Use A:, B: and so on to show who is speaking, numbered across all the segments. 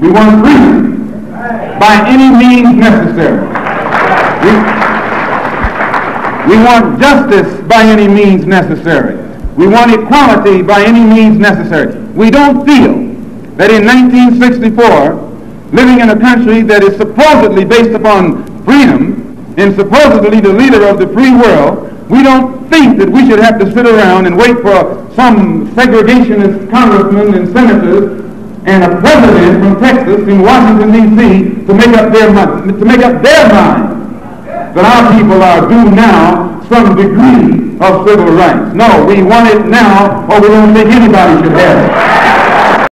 A: We want freedom by any means necessary. We want justice by any means necessary. We want equality by any means necessary. We don't feel that in 1964, living in a country that is supposedly based upon freedom and supposedly the leader of the free world, we don't think that we should have to sit around and wait for some segregationist congressmen and senators and a president from Texas in Washington, D.C. to make up their mind that our people are due now some degree of civil rights. No, we want it now, or we don't think anybody should have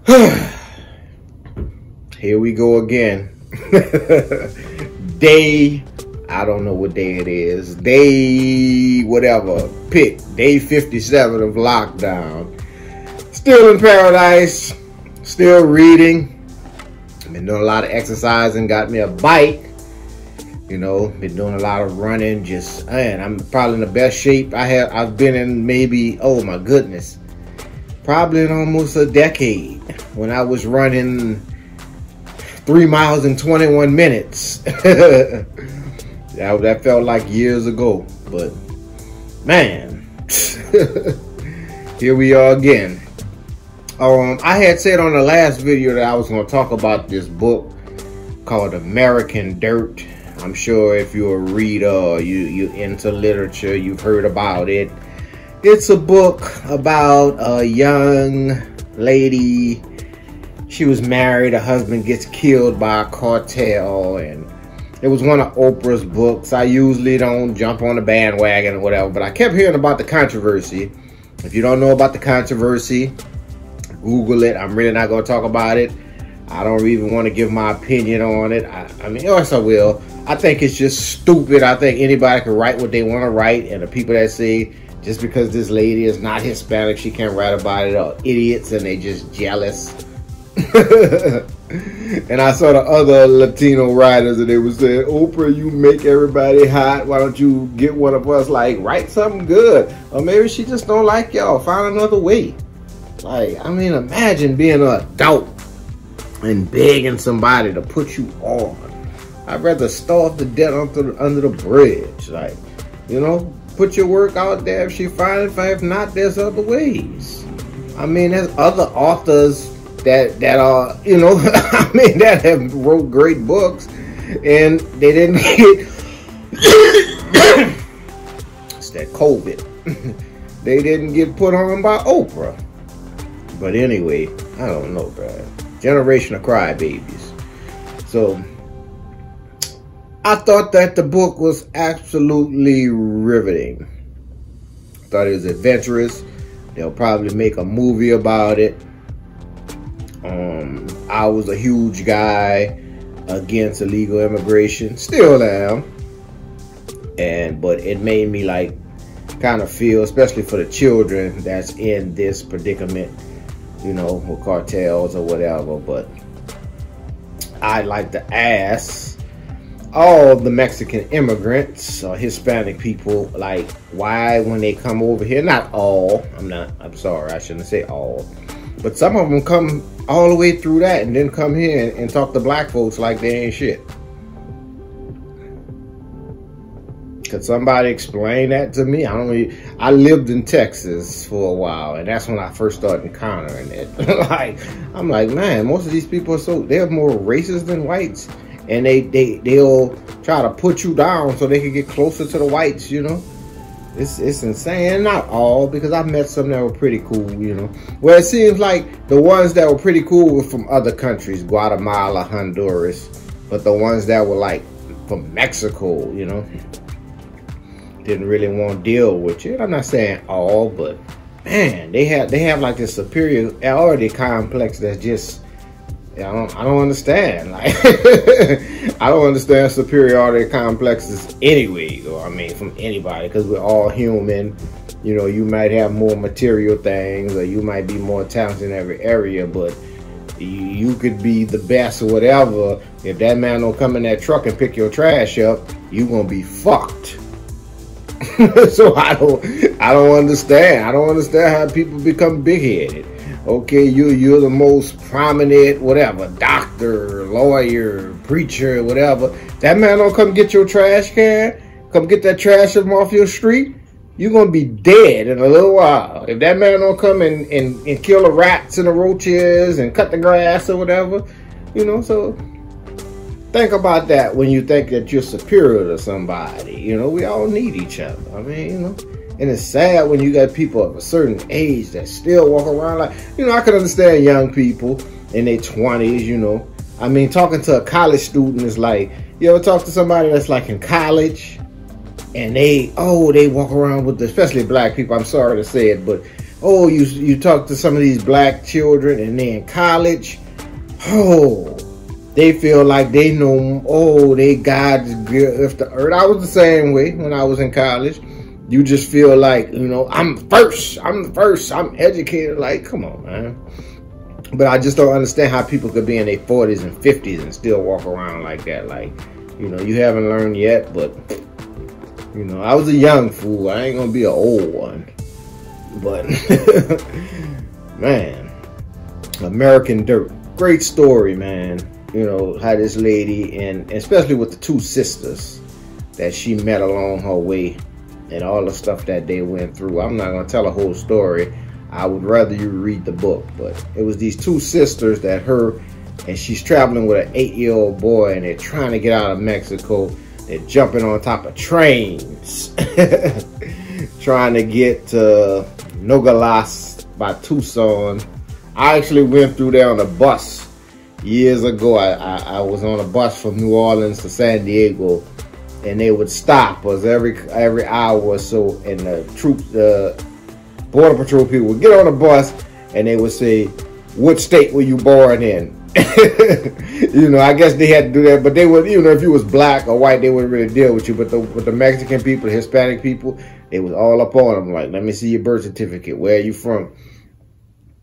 B: it. Here we go again. Day, I don't know what day it is. Day, whatever, pick. Day 57 of lockdown. Still in paradise. Still reading. Been doing a lot of exercising. Got me a bike. You know, been doing a lot of running. Just, man, I'm probably in the best shape I've been in maybe, oh my goodness, probably in almost a decade. When I was running 3 miles in 21 minutes. That felt like years ago. But, man, here we are again. I had said on the last video that I was going to talk about this book called American Dirt. I'm sure if you're a reader, you're into literature, you've heard about it. It's a book about a young lady. She was married, her husband gets killed by a cartel, and it was one of Oprah's books. I usually don't jump on the bandwagon or whatever, but I kept hearing about the controversy. If you don't know about the controversy, Google it. I'm really not going to talk about it. I don't even want to give my opinion on it. I mean, yes, I will. I think it's just stupid. I think anybody can write what they want to write, and the people that say just because this lady is not Hispanic, she can't write about it are idiots, and they just jealous. And I saw the other Latino writers, and they were saying, Oprah, you make everybody hot. Why don't you get one of us, like, write something good? Or maybe she just don't like y'all. Find another way. Like, I mean, imagine being an adult and begging somebody to put you on. I'd rather starve to death under the bridge. Like, you know, put your work out there. If she finds it, if not, there's other ways. I mean, there's other authors that are, you know, I mean, that have wrote great books, and they didn't get it's that COVID. They didn't get put on by Oprah. But anyway, I don't know, bro. Generation of crybabies. So I thought that the book was absolutely riveting. I thought it was adventurous. They'll probably make a movie about it. I was a huge guy against illegal immigration, still am, but it made me like kind of feel, especially for the children that's in this predicament, you know, with cartels or whatever. But I'd like to ask all the Mexican immigrants or Hispanic people, like, why when they come over here, not all, I'm sorry, I shouldn't say all, but some of them come all the way through that and then come here and talk to black folks like they ain't shit. Could somebody explain that to me? I lived in Texas for a while, and that's when I first started encountering it. Like, I'm like, man, most of these people they're more racist than whites, and they'll try to put you down so they can get closer to the whites, you know? It's insane. Not all, because I met some that were pretty cool, you know. Well, it seems like the ones that were pretty cool were from other countries, Guatemala, Honduras. But the ones that were like from Mexico, you know, didn't really want to deal with you. I'm not saying all, but man, they have like this superiority complex that's just, I don't understand. Like, I don't understand superiority complexes anyway, or I mean, from anybody, because we're all human. You know, you might have more material things, or you might be more talented in every area, but you could be the best or whatever. If that man don't come in that truck and pick your trash up, you gonna be fucked. So I don't understand. I don't understand how people become big-headed. Okay, you're the most prominent, whatever, doctor, lawyer, preacher, whatever. That man don't come get your trash can, come get that trash from off your street, you're going to be dead in a little while. If that man don't come and kill the rats and the roaches and cut the grass or whatever, you know, so think about that when you think that you're superior to somebody. You know, we all need each other. I mean, you know, and it's sad when you got people of a certain age that still walk around like, you know, I can understand young people in their 20s, you know. I mean, talking to a college student is like, you ever talk to somebody that's like in college and they walk around with, especially black people, I'm sorry to say it, but, oh, you talk to some of these black children and they're in college, oh, they feel like they know, oh, they God's gift to earth. I was the same way when I was in college. You just feel like, you know, I'm the first, I'm educated. Like, come on, man. But I just don't understand how people could be in their 40s and 50s and still walk around like that. Like, you know, you haven't learned yet, but, you know, I was a young fool. I ain't going to be an old one. But, man, American Dirt. Great story, man. You know, how this lady, and especially with the two sisters that she met along her way and all the stuff that they went through. I'm not going to tell a whole story. I would rather you read the book. But it was these two sisters that and she's traveling with an 8-year-old boy, and they're trying to get out of Mexico. They're jumping on top of trains, trying to get to Nogales by Tucson. I actually went through there on a bus years ago. I was on a bus from New Orleans to San Diego, and they would stop us every hour or so, and the Border Patrol people would get on the bus and they would say, "What state were you born in?" You know, I guess they had to do that, but they would, you know, if you was black or white, they wouldn't really deal with you. But with the Mexican people, the Hispanic people, they was all up on them. Like, let me see your birth certificate. Where are you from?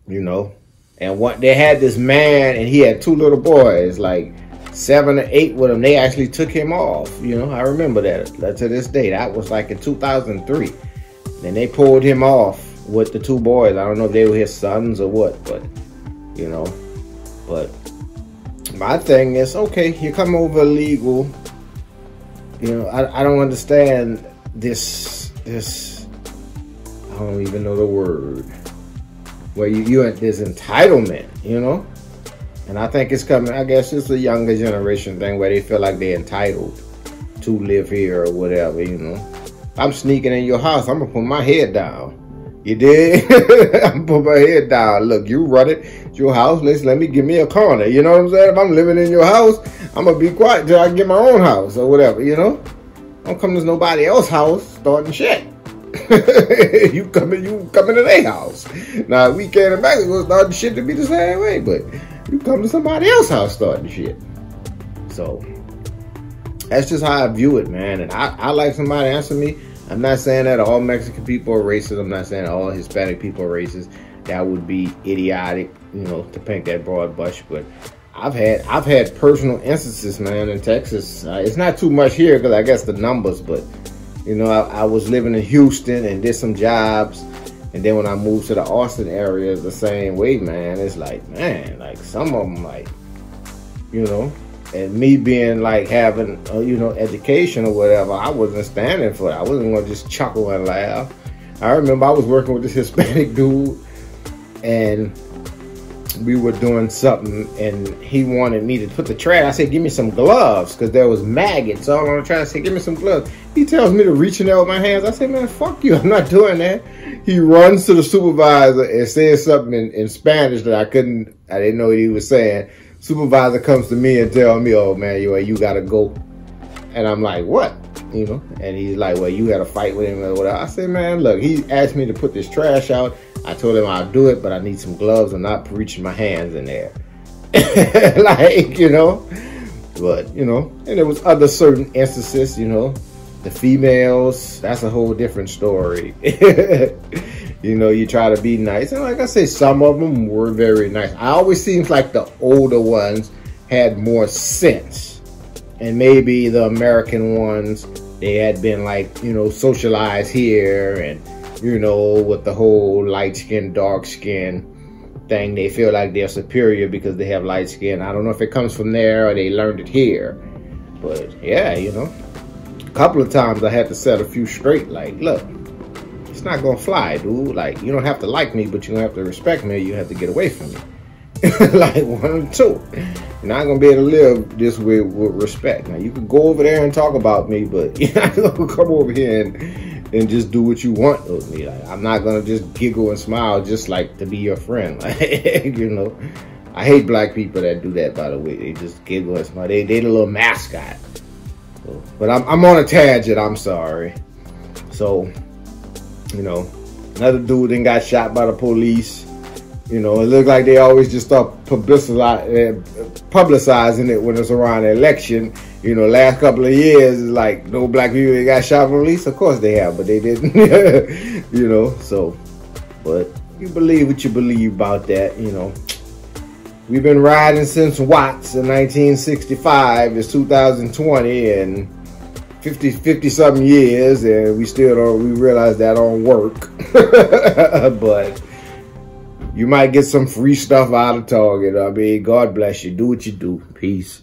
B: You know. And they had this man, and he had two little boys, like 7 or 8 with him. They actually took him off. You know, I remember that to this day. That was like in 2003. Then they pulled him off with the two boys. I don't know if they were his sons or what, but, you know. But my thing is, okay, you come over illegal. You know, I don't understand this, I don't even know the word. Where you at this entitlement, you know? And I think it's coming, I guess it's a younger generation thing where they feel like they're entitled to live here or whatever, you know? I'm sneaking in your house, I'm gonna put my head down. You did? I'm gonna put my head down. Look, you run it, it's your house, give me a corner, you know what I'm saying? If I'm living in your house, I'm gonna be quiet till I get my own house or whatever, you know? Don't come to nobody else's house starting shit. you come into their house. Now, we came to Mexico starting shit to be the same way, but you come to somebody else's house starting shit. So that's just how I view it, man. And I like somebody answer me. I'm not saying that all Mexican people are racist. I'm not saying that all Hispanic people are racist. That would be idiotic, you know, to paint that broad brush. But I've had personal instances, man, in Texas. It's not too much here because I guess the numbers, but you know, I was living in Houston and did some jobs. And then when I moved to the Austin area, the same way, man. It's like, man, like some of them, like, you know, and me being like having, you know, education or whatever, I wasn't standing for it. I wasn't going to just chuckle and laugh. I remember I was working with this Hispanic dude and we were doing something and he wanted me to put the trash. I said, give me some gloves because there was maggots all on the trash. I said, give me some gloves. He tells me to reach in there with my hands. I said, man, fuck you. I'm not doing that. He runs to the supervisor and says something in Spanish that I didn't know what he was saying. Supervisor comes to me and tells me, oh man, you gotta go. And I'm like, what? You know? And he's like, well, you had a fight with him or whatever. I said, man, look, he asked me to put this trash out. I told him I'll do it, but I need some gloves and not reaching my hands in there. Like, you know. But, you know, and there was other certain instances, you know. The females, that's a whole different story. You know, you try to be nice. And like I say, some of them were very nice. I always seems like the older ones had more sense. And maybe the American ones they had been like, you know, socialized here, and, you know, with the whole light skin, dark skin thing, they feel like they're superior because they have light skin. I don't know if it comes from there or they learned it here, but yeah, you know, a couple of times I had to set a few straight, like, look, it's not gonna fly, dude. Like, you don't have to like me, but you don't have to respect me, or you have to get away from me. Like, one of the two. You're not gonna be able to live this way with respect. Now, you can go over there and talk about me, but you're not gonna come over here and just do what you want with me. Like, I'm not gonna just giggle and smile just like to be your friend. Like, you know, I hate black people that do that, by the way. They just giggle and smile. They the little mascot. So, but I'm on a tangent, I'm sorry. So, you know, another dude then got shot by the police. You know, it looked like they always just start publicizing it when it's around the election. You know, last couple of years, it's like, no black people that got shot by police. Of course they have, but they didn't. You know, so, but you believe what you believe about that, you know. We've been riding since Watts in 1965. It's 2020 and 50 something years, and we still don't, we realize that don't work. But you might get some free stuff out of Target. I mean, God bless you. Do what you do. Peace.